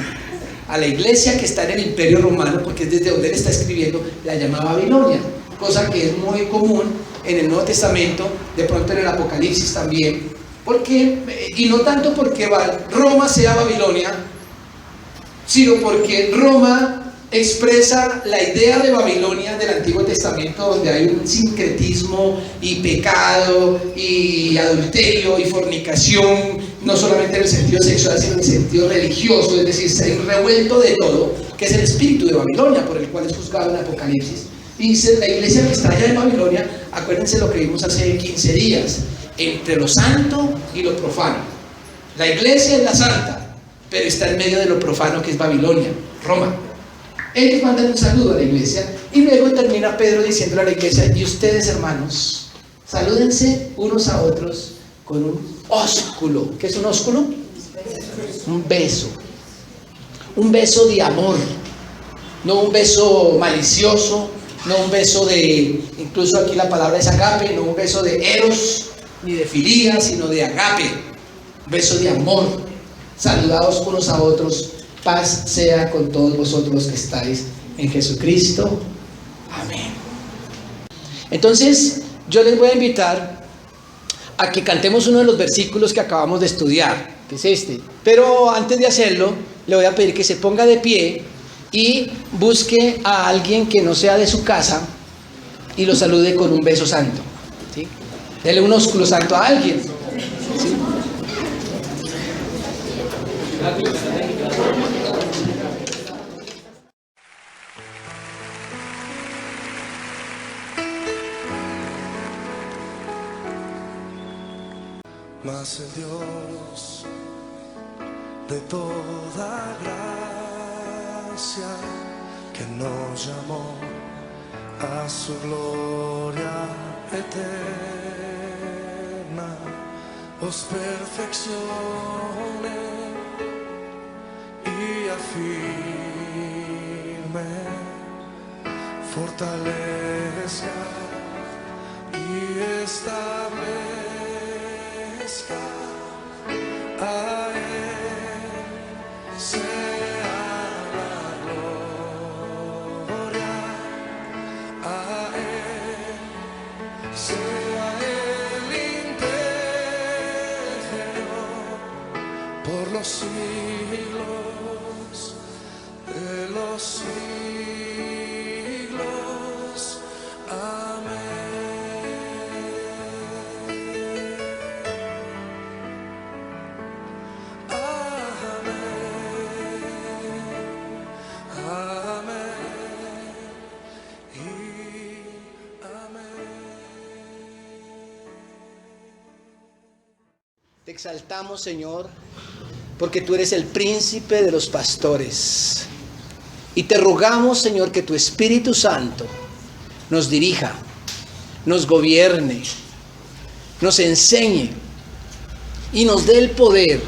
a la iglesia que está en el Imperio Romano, porque es desde donde él está escribiendo, la llama Babilonia, cosa que es muy común en el Nuevo Testamento, de pronto en el Apocalipsis también, porque, y no tanto porque Roma sea Babilonia, sino porque Roma expresa la idea de Babilonia del Antiguo Testamento, donde hay un sincretismo y pecado y adulterio y fornicación, no solamente en el sentido sexual, sino en el sentido religioso, es decir, se ha revuelto de todo, que es el espíritu de Babilonia, por el cual es juzgado en Apocalipsis. Y dice: la iglesia que está allá en Babilonia, acuérdense lo que vimos hace 15 días, entre lo santo y lo profano. La iglesia es la santa, pero está en medio de lo profano, que es Babilonia, Roma. Ellos mandan un saludo a la iglesia, y luego termina Pedro diciéndole a la iglesia: y ustedes, hermanos, salúdense unos a otros con un ósculo. ¿Qué es un ósculo? Un beso. Un beso de amor, no un beso malicioso, no un beso de, incluso aquí la palabra es agape, no un beso de eros ni de filía, sino de agape, un beso de amor. Saludaos unos a otros. Paz sea con todos vosotros que estáis en Jesucristo. Amén. Entonces, yo les voy a invitar a que cantemos uno de los versículos que acabamos de estudiar, que es este. Pero antes de hacerlo, le voy a pedir que se ponga de pie y busque a alguien que no sea de su casa y lo salude con un beso santo, ¿sí? Dele un ósculo santo a alguien, ¿sí? Mas el Dios de toda gracia, que nos llamó a su gloria eterna, os perfeccione y afirme, fortalezca y establezca. A Él sea la gloria, a Él sea el imperio por los siglos de los siglos. Amén. Te exaltamos, Señor, porque tú eres el príncipe de los pastores. Y te rogamos, Señor, que tu Espíritu Santo nos dirija, nos gobierne, nos enseñe y nos dé el poder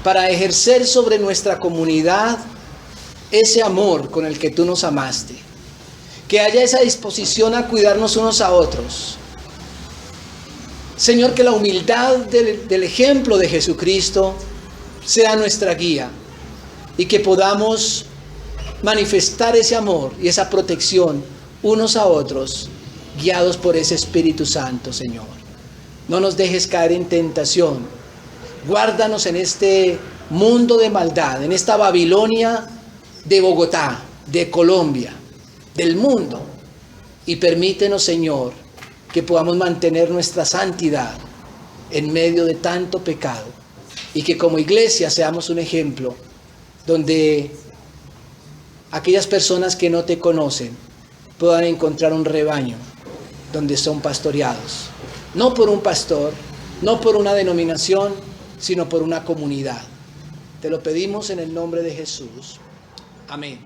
para ejercer sobre nuestra comunidad ese amor con el que tú nos amaste. Que haya esa disposición a cuidarnos unos a otros. Señor, que la humildad del ejemplo de Jesucristo sea nuestra guía y que podamos manifestar ese amor y esa protección unos a otros, guiados por ese Espíritu Santo, Señor. No nos dejes caer en tentación. Guárdanos en este mundo de maldad, en esta Babilonia de Bogotá, de Colombia, del mundo. Y permítenos, Señor, que podamos mantener nuestra santidad en medio de tanto pecado. Y que como iglesia seamos un ejemplo donde aquellas personas que no te conocen puedan encontrar un rebaño donde son pastoreados. No por un pastor, no por una denominación, sino por una comunidad. Te lo pedimos en el nombre de Jesús. Amén.